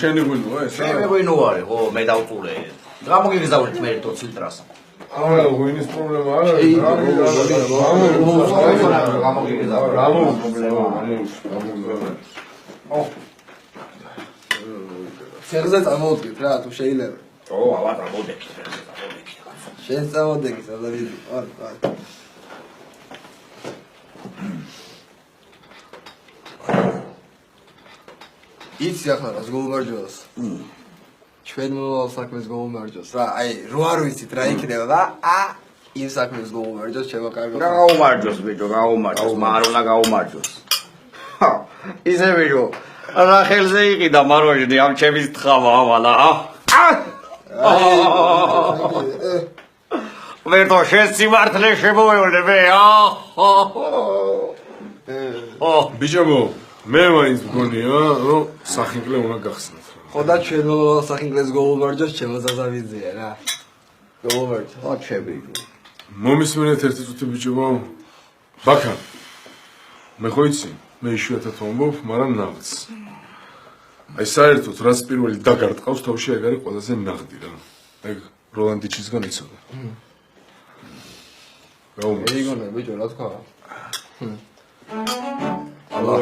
შენი ღვინოა ეს? მე ღვინო არის, ხო, მე დავწულე. გამოგიგზავნით მე ერთო ფილტრასა. არა, ღვინის პრობლემა არ არის. შეხზე წამოვდგეთ რა, თუ შეიძლება. ო, აბა წამოვდექით. შენ წამოვდგეთ, ადამიანი. არ. იცი ახლა რას გულმარჯოს? ჩვენ მოვალ საქმეს გულმარჯოს რა, აი, რო არ ვიცით რა იქნება და იმ საქმეს გულმარჯოს ჩემო კარგო. გაუმარჯოს ბიჭო, გაუმარჯოს, მაგრამ უნდა გაუმარჯოს. ისე ბიჭო, რა ხელზე იყიდა მაროჟნი ამ ჩემის თხავა ავალა. ვერტო შენ სიმართლე შემოევლე, ბიჭებო, მე მაინც მგონია, რომ სახინკლე უნდა გახსნათ. ხო და ჩვენ მოვალ სახინკლეს გულმარჯოს ჩემო ზაზავიძეა რა. გულმარჯოს. ო ჩემი. მომისმენთ ერთი წუთი ბიჭებო. ბაქა. მე ხო იცი, მე იშვიათად ვამბობ, მაგრამ ნაღდს. აი საერთოდ რაც პირველი დაგარტყავს თავში ეგ არის ყველაზე ნაღდი რა. ეგ როლანდიჩისგან იცოდა. გაუმარჯოს. ეგონა ბიჭო რა თქვა? აბა